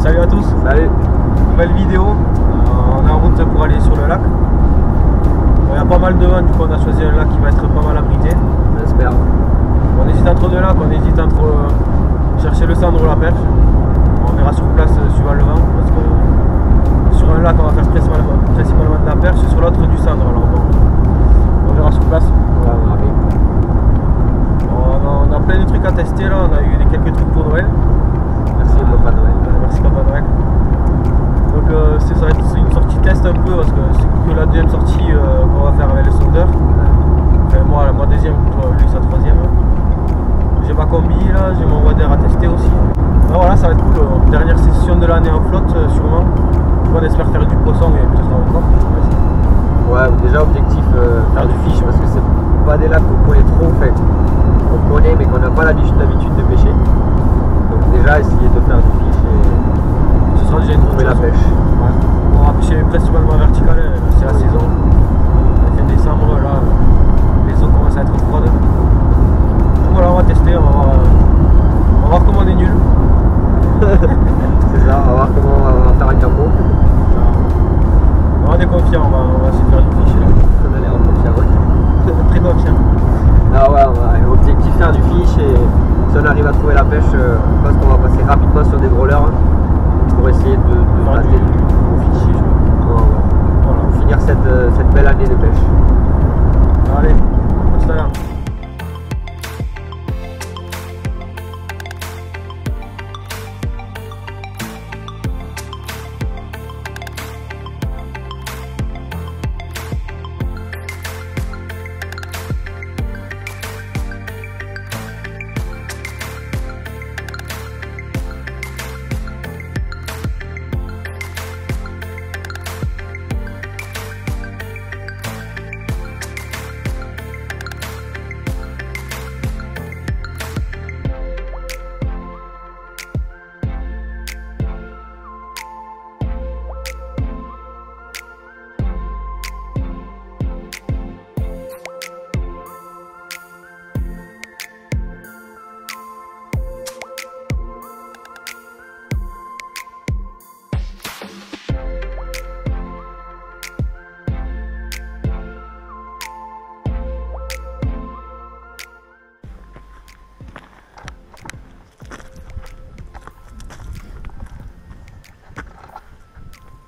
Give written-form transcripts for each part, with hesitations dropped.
Salut à tous. Salut. Nouvelle vidéo. On est en route pour aller sur le lac. Il y a pas mal de vent, du coup on a choisi un lac qui va être pas mal abrité. J'espère. On hésite entre deux lacs, on hésite entre chercher le cendre ou la perche. On verra sur place suivant le vent, parce que sur un lac on va faire principalement de la perche, sur l'autre du cendre. Alors bon, on verra sur place. Ouais, on verra bien. On a plein de trucs à tester là, on a eu quelques trucs pour Noël. Merci Papa Noël. Merci Papa Noël. Donc ça va être une sortie test un peu, parce que c'est que la deuxième sortie qu'on va faire avec le sondeur. Enfin moi ma deuxième, lui sa troisième. J'ai ma combi là, j'ai mon wader à tester aussi. Alors voilà, ça va être cool. Dernière session de l'année en flotte sûrement. On espère faire du poisson et peut-être encore. Ouais, déjà objectif faire du fish parce que c'est pas des lacs qu'on connaît trop, enfin on connaît mais qu'on n'a pas l'habitude de pêcher. Donc déjà essayer de faire du fish et Ce sera déjà une trouver la pêche. Ouais. On va pêcher principalement vertical, c'est la saison. Fin décembre là, les eaux commencent à être froides. Donc voilà, on va tester, on va voir comment on est nul. C'est ça, on va voir comment on va faire un capot. On est confiant, on va essayer de faire du fish là. On a l'air confiant, ouais. Très confiant. Ah ouais, on va objectif faire du fish et si on arrive à trouver la pêche, je pense qu'on va passer rapidement sur des growlers pour essayer de Faire tâter du fish. fish. Voilà. Pour finir cette belle année de pêche. Allez, à tout à l'heure.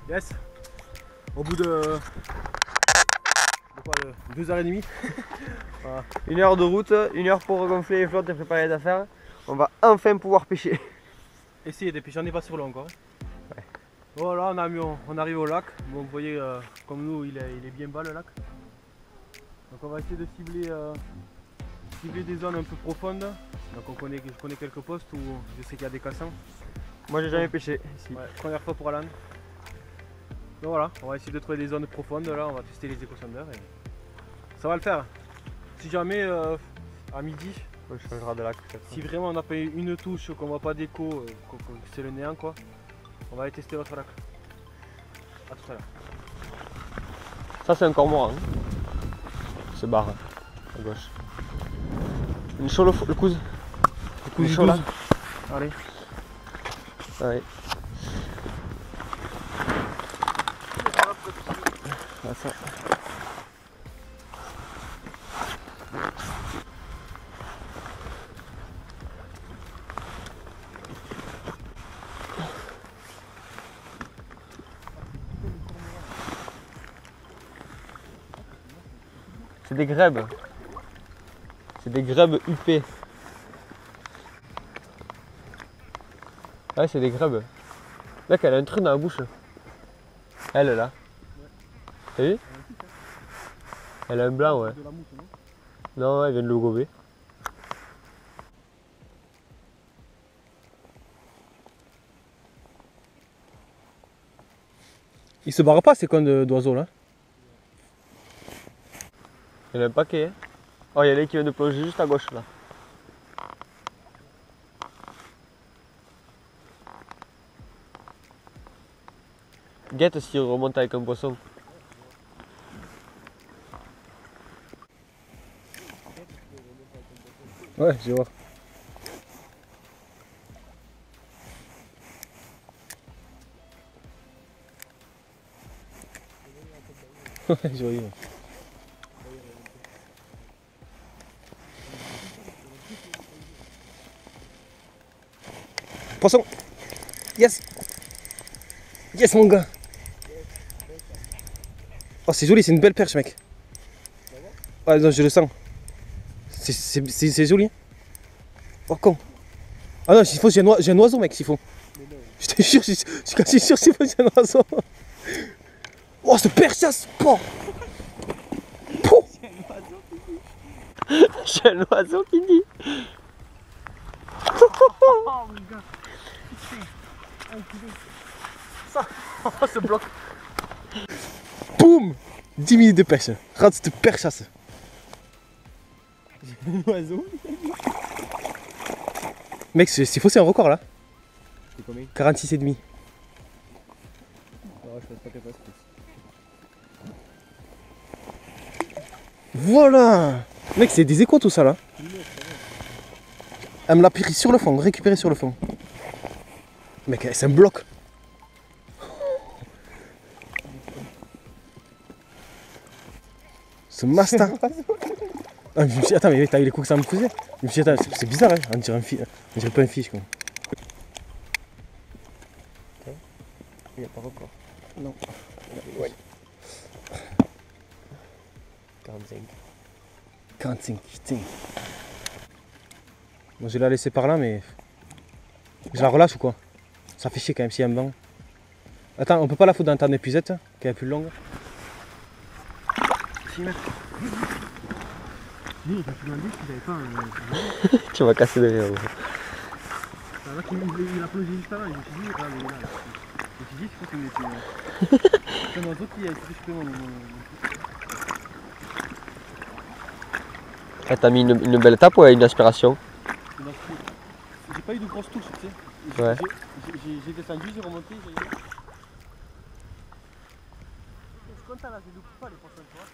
Yes. Au bout de quoi, 2h30. Voilà. 1 heure de route, 1 heure pour regonfler les flottes et préparer les affaires. On va enfin pouvoir pêcher. Essayez de pêcher, on n'est pas sur l'eau encore. Ouais. Voilà, on arrive au lac. Donc vous voyez, comme nous, il est bien bas le lac. Donc on va essayer de cibler des zones un peu profondes. Donc je connais quelques postes où je sais qu'il y a des cassants. Moi j'ai jamais pêché ici. Ouais, première fois pour Alan. Donc voilà, on va essayer de trouver des zones profondes là, on va tester les échosondeurs et ça va le faire. Si jamais à midi, On changera de lac. si vraiment on n'a pas une touche, qu'on voit pas d'écho, que c'est le néant quoi, on va aller tester l'autre lac. A tout à l'heure. Ça c'est un cormoran. Se barre à gauche. Une chaud le coude. Une chaud là. Allez. Ouais. Ah, ça. C'est des grèbes. C'est des grèbes huppées. Ouais, c'est des grèbes. Là, elle a un truc dans la bouche. Elle là. T'as vu? Elle a un blanc, ouais. Non, elle vient de le gober. Il se barre pas ces cons d'oiseaux là. Il y en a un paquet. Hein. Oh, il y en a qui vient de plonger juste à gauche là. Guette s'il remonte avec un poisson. Ouais, je vais voir. Joli. Ouais. Poisson. Yes. Yes mon gars. Oh c'est joli, c'est une belle perche mec. Ah non je le sens. C'est joli. Oh con. Ah non, s'il faut j'ai un oiseau mec s'il faut. Je te jure, je suis quasi sûr s'il faut j'ai un oiseau. Oh ce perchasse. Oh. J'ai un oiseau qui dit. Oh mon gars. Ça, oh, ce bloc. Boum. 10 minutes de pêche. Rate cette perchasse. J'ai un oiseau. Mec, c'est faux, c'est un record là. C'est combien? 46,5. Ouais, je pense pas qu'elle fasse plus. Voilà. Mec, c'est des échos tout ça là. Elle me l'a pris sur le fond, récupéré sur le fond. Mec, c'est un bloc. Ce masta. Ah, je me suis dit, attends, mais t'as eu les coups que ça me faisait. Je me suis dit, attends, c'est bizarre, hein. On dirait un fiche. On dirait pas un fiche quoi. Il n'y a pas record. Non. Ouais. 45. 45, putain. Bon, je vais la laisser par là, mais. Je la relâche ou quoi? Ça fait chier quand même s'il y a un banc. Attends, on peut pas la foutre dans ta épuisette, qui est plus longue. Si, mec. Lui, il a plus loin de lui, il avait pas un. Tu vas casser de rire. Ça va qu'il a plongé juste avant, je me suis dit, ah, mais là. Je me suis dit, je crois qu'il était. C'est un oiseau qui a été supplément dans mon. Ah, t'as mis une belle tape ou une aspiration? J'ai pas eu de grosses touches, tu sais. Ouais. J'ai descendu, j'ai remonté, j'ai. Je suis content là, je ne coupe pas les poissons, tu vois.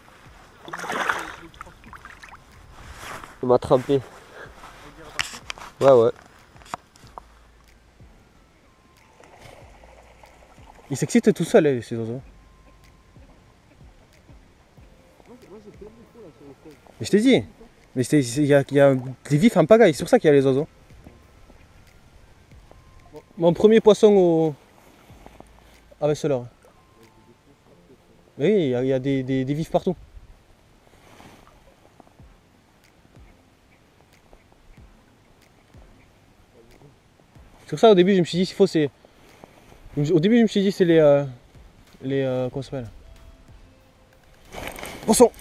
On m'a trempé. Ouais, ouais. Ils s'excitent tout seuls, ces oiseaux. Mais je t'ai dit, mais il y a des vifs en pagaille, c'est pour ça qu'il y a les oiseaux. Mon premier poisson au. Avec ceux-là. Oui, il y a des vifs partout. C'est pour ça au début je me suis dit s'il faut c'est. Au début je me suis dit c'est les comment ça s'appelle? Poisson.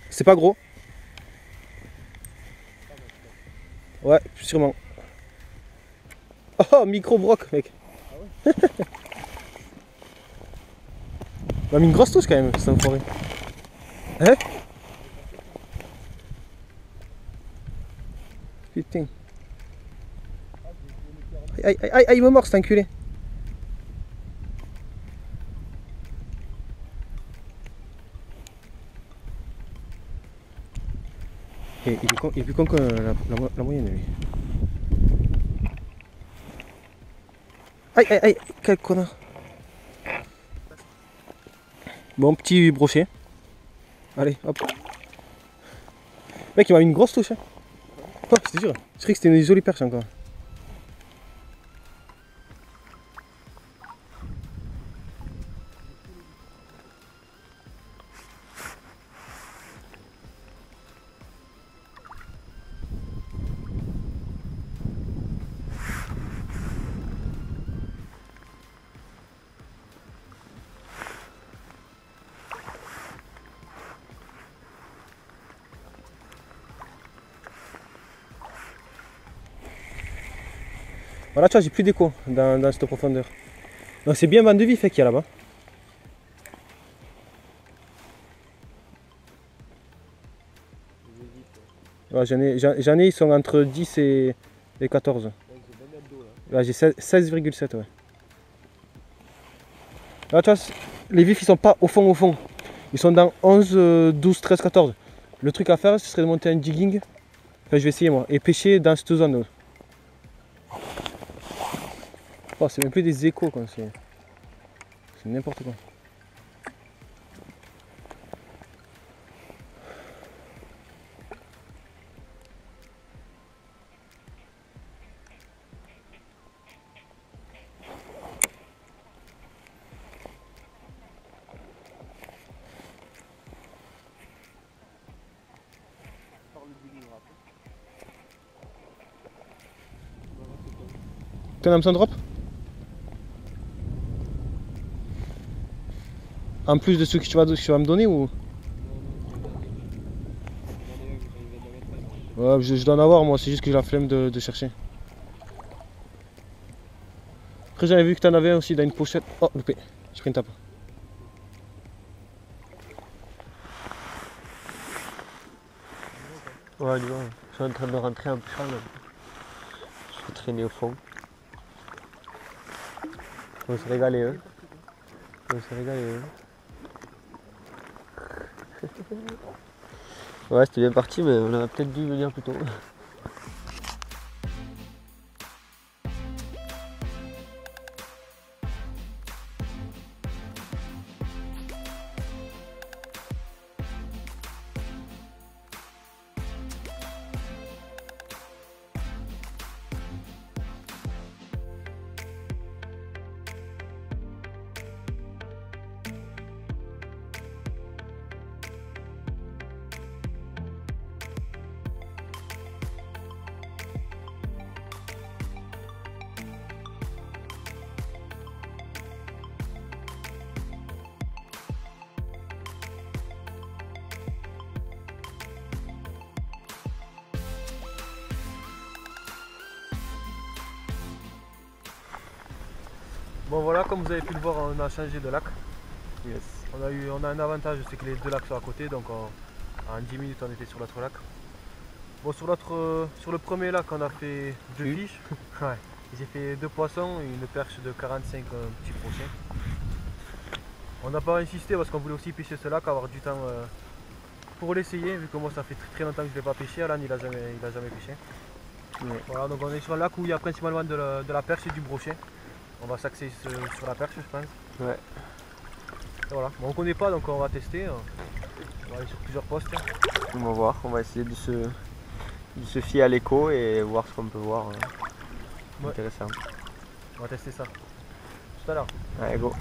C'est pas gros. Ouais, sûrement. Oh, micro broc, mec. Ah ouais. On a mis une grosse touche quand même, c'est enfoiré. Hein? Putain. Aïe, aïe, aïe, aïe, il me mord cet enculé. Et il est plus con que la moyenne, lui. Aïe, aïe, aïe, quel connard. Bon, petit brochet. Allez, hop. Mec, il m'a mis une grosse touche. Hein. Oh, je te jure, je croyais que c'était une jolie perche encore. Voilà, tu vois, j'ai plus d'écho dans cette profondeur. Donc c'est bien vent de vif qu'il y a là-bas. Ouais, j'en ai, ils sont entre 10 et 14. Là, j'ai 16,7, ouais. Là, tu vois, les vifs, ils sont pas au fond. Ils sont dans 11, 12, 13, 14. Le truc à faire, ce serait de monter un digging. Enfin, je vais essayer, moi. Et pêcher dans cette zone. Oh, c'est même plus des échos, quand c'est... C'est n'importe quoi. T'as un hameçon drop? En plus de ceux que tu vas me donner ou? Ouais, je dois en avoir moi, c'est juste que j'ai la flemme de chercher. Après j'avais vu que t'en avais aussi dans une pochette. Oh loupé, j'ai pris une tape. Ouais, dis-moi, je suis en train de rentrer en puant là. Je vais traîner au fond. On va se régaler, hein. On va se régaler, hein. Ouais, c'était bien parti, mais on aurait peut-être dû venir plus tôt. Bon voilà, comme vous avez pu le voir, on a changé de lac. Yes. On a un avantage, c'est que les deux lacs sont à côté, donc en 10 minutes on était sur l'autre lac. Bon, sur le premier lac on a fait 2 fiches. Ouais. J'ai fait 2 poissons et une perche de 45 petits crochets. On n'a pas insisté parce qu'on voulait aussi pêcher ce lac, avoir du temps pour l'essayer, vu que moi ça fait très longtemps que je ne l'ai pas pêché. Alan il a jamais pêché. Ouais. Voilà, donc on est sur un lac où il y a principalement de la perche et du brochet. On va s'axer sur la perche, je pense. Ouais. Et voilà. Bon, on ne connaît pas, donc on va tester. On va aller sur plusieurs postes. On va voir, on va essayer de se fier à l'écho et voir ce qu'on peut voir. Ouais. Intéressant. On va tester ça. Tout à l'heure. Allez, go.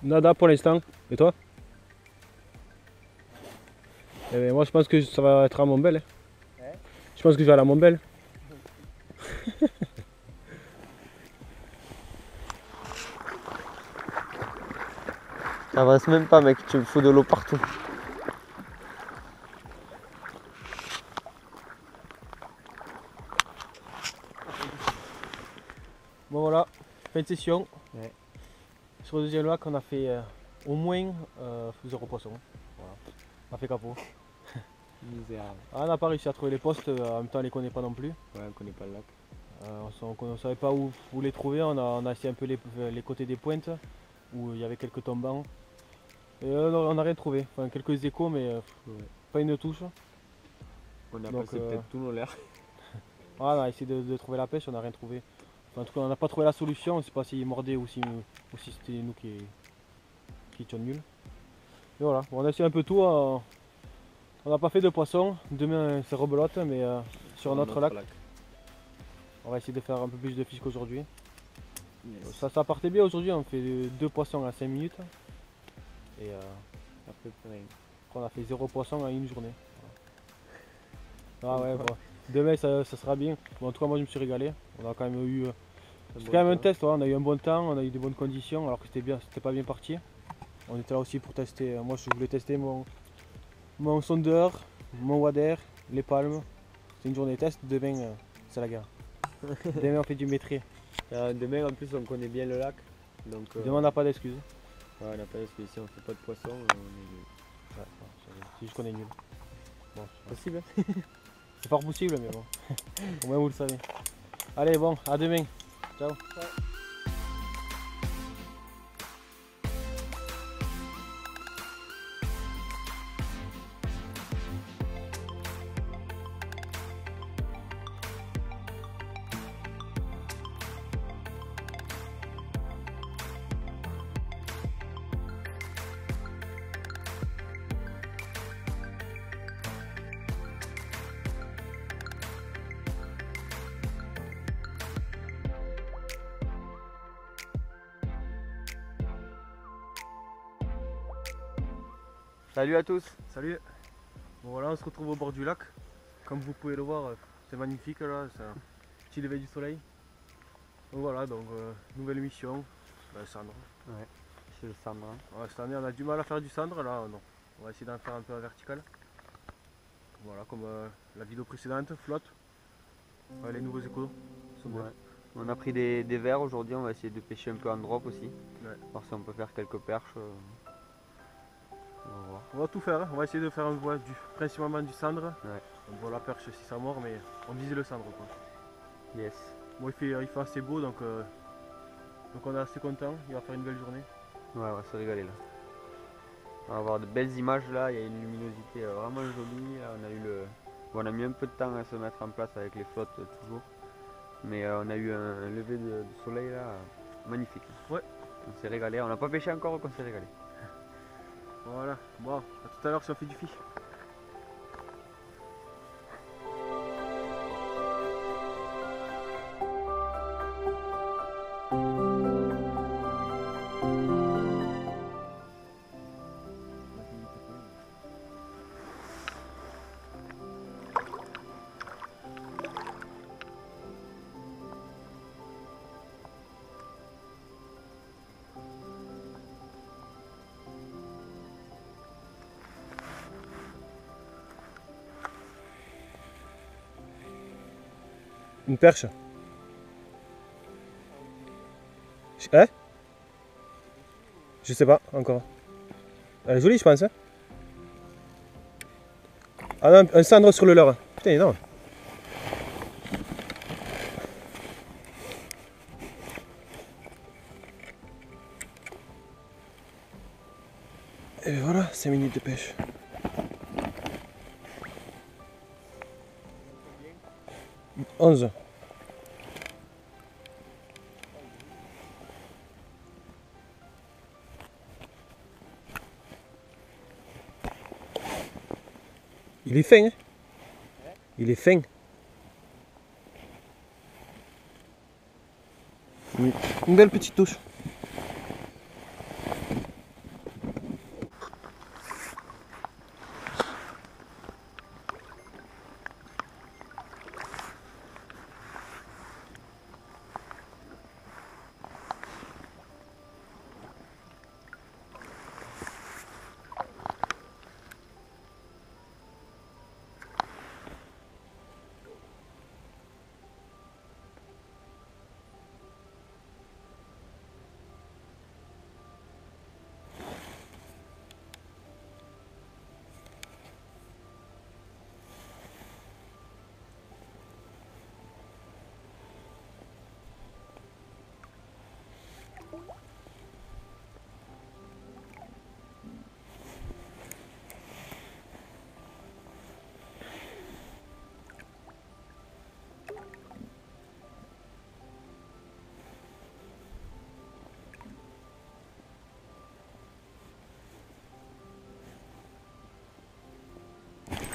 Nada pour l'instant. Et toi? Eh moi je pense que ça va être à Montbel. Hein. Ouais. Je pense que je vais aller à Montbel. Ça avance même pas mec, tu me fous de l'eau partout. Bon voilà, fin de session. Ouais. Sur le deuxième lac on a fait au moins 0 poissons. Voilà. On a fait capot. Misérable. Ah, on n'a pas réussi à trouver les postes, en même temps on les connaît pas non plus. Ouais, on connaît pas le lac. On ne savait pas où les trouver, on a essayé un peu les côtés des pointes où il y avait quelques tombants. Et on n'a rien trouvé, enfin quelques échos mais ouais. Pas une touche. On a passé peut-être tout nos l'air. Ah, on a essayé de trouver la pêche, on n'a rien trouvé. Enfin, en tout cas on n'a pas trouvé la solution, on ne sait pas s'ils mordaient ou si c'était nous qui étions nuls. Et voilà, bon, on a essayé un peu tout. On n'a pas fait de poisson, demain c'est rebelote mais sur un autre lac. On va essayer de faire un peu plus de fiches qu'aujourd'hui. Yes. Ça partait bien aujourd'hui, on fait 2 poissons à 5 minutes. Et après on a fait 0 poisson à une journée. Ah ouais, bon. Demain ça sera bien. Bon, en tout cas moi je me suis régalé. On a quand même eu. C'est quand même un test, ouais. On a eu un bon temps, on a eu de bonnes conditions alors que c'était pas bien parti. On était là aussi pour tester. Moi je voulais tester mon sondeur, mon wader, les palmes. C'est une journée test, demain c'est la guerre. Demain on fait du métier. Demain en plus on connaît bien le lac. Donc, demain on n'a pas d'excuses. Ouais, on n'a pas d'excuses. Si on fait pas de poisson, on est nul. Ouais, c'est juste qu'on est nul. Bon, possible. C'est fort possible mais bon. Au moins vous le savez. Allez, bon, à demain. Ciao. Salut à tous. Salut. Bon voilà, on se retrouve au bord du lac. Comme vous pouvez le voir, c'est magnifique là, c'est un petit lever du soleil. Donc voilà, donc nouvelle mission, le cendre. Ouais, c'est le cendre. Ouais, cette année on a du mal à faire du cendre là, non. On va essayer d'en faire un peu en vertical. Voilà, comme la vidéo précédente, flotte. Ouais, les nouveaux échos sont bien. Ouais. On a pris des verres aujourd'hui, on va essayer de pêcher un peu en drop aussi. Ouais. Voir si on peut faire quelques perches. On va voir. On va tout faire, hein. On va essayer de faire principalement du cendre. Ouais. On voit la perche si ça mord, mais on vise le cendre quoi. Yes. Bon, il fait assez beau donc on est assez content, il va faire une belle journée. Ouais, on va se régaler là. On va avoir de belles images là, il y a une luminosité vraiment jolie. Là, on a mis un peu de temps à se mettre en place avec les flottes toujours. Mais on a eu un lever de soleil là, magnifique. Ouais. On s'est régalé, on n'a pas pêché encore qu'on s'est régalé. Voilà, bon, à tout à l'heure si on fait du fish. Une perche. Hein? Je sais pas encore. Elle est jolie je pense. Hein? Ah non, un cendre sur le leurre. Putain, énorme. Et voilà, 5 minutes de pêche. « 11. Il est fin, hein? Il est fin. Une belle petite touche.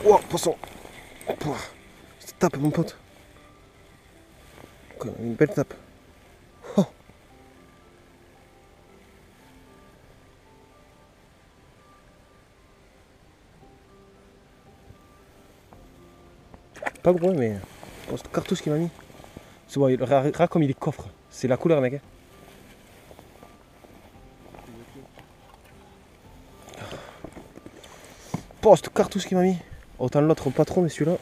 Oh, poisson! Je te tape, mon pote. Une belle tape. Oh. Pas gros, mais oh, cette cartouche qu'il m'a mis. C'est bon, regarde comme il est coffre. C'est la couleur, mec. Oh, cette cartouche qu'il m'a mis. Autant l'autre, pas trop, mais celui-là.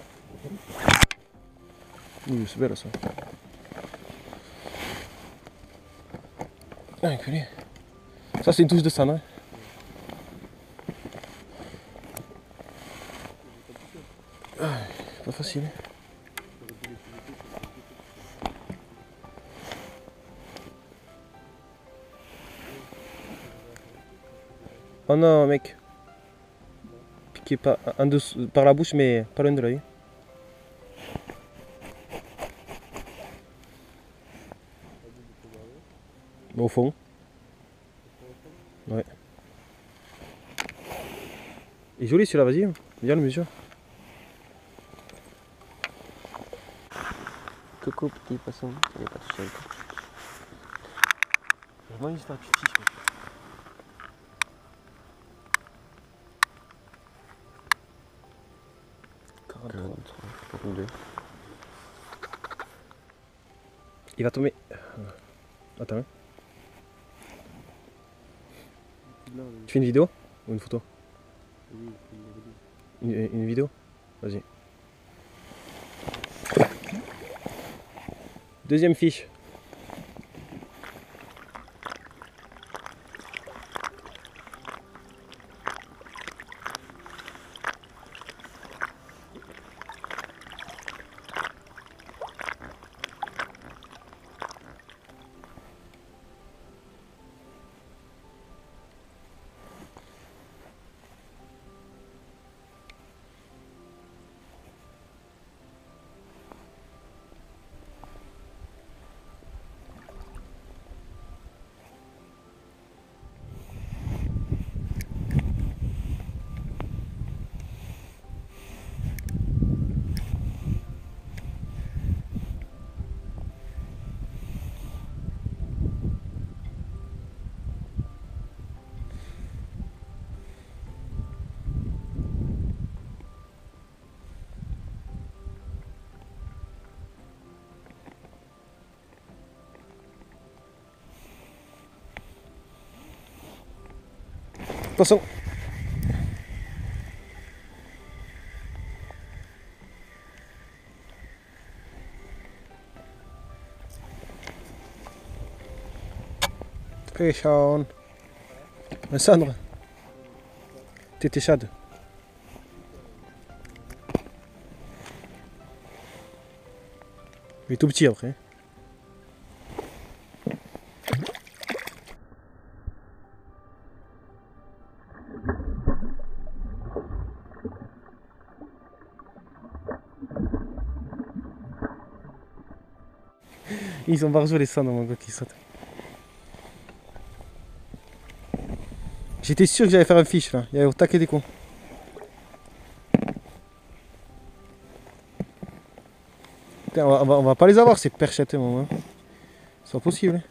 Oui, c'est belle ça. Ah, enculé. Ça, c'est une touche de cendre. Hein. Ah, pas facile. Oh non, mec. Piqué par la bouche, mais pas loin de l'œil. Au fond. Ouais. Il est joli celui-là, vas-y. Viens le mesure. Coucou petit poisson, il est pas tout seul. Je mange juste un petit fiche, mec. Il va tomber. Attends. Hein. Tu fais une vidéo ou une photo? Une vidéo? Vas-y. Deuxième fiche. Attention. Fish on. Sandre. T'étais chad. Il est tout petit après. Ils sont barjots les cendres, mon gars, qui sautent. J'étais sûr que j'allais faire un fiche là, il y avait au taquet des cons. Putain, on va pas les avoir ces perchettes, moi. C'est pas possible.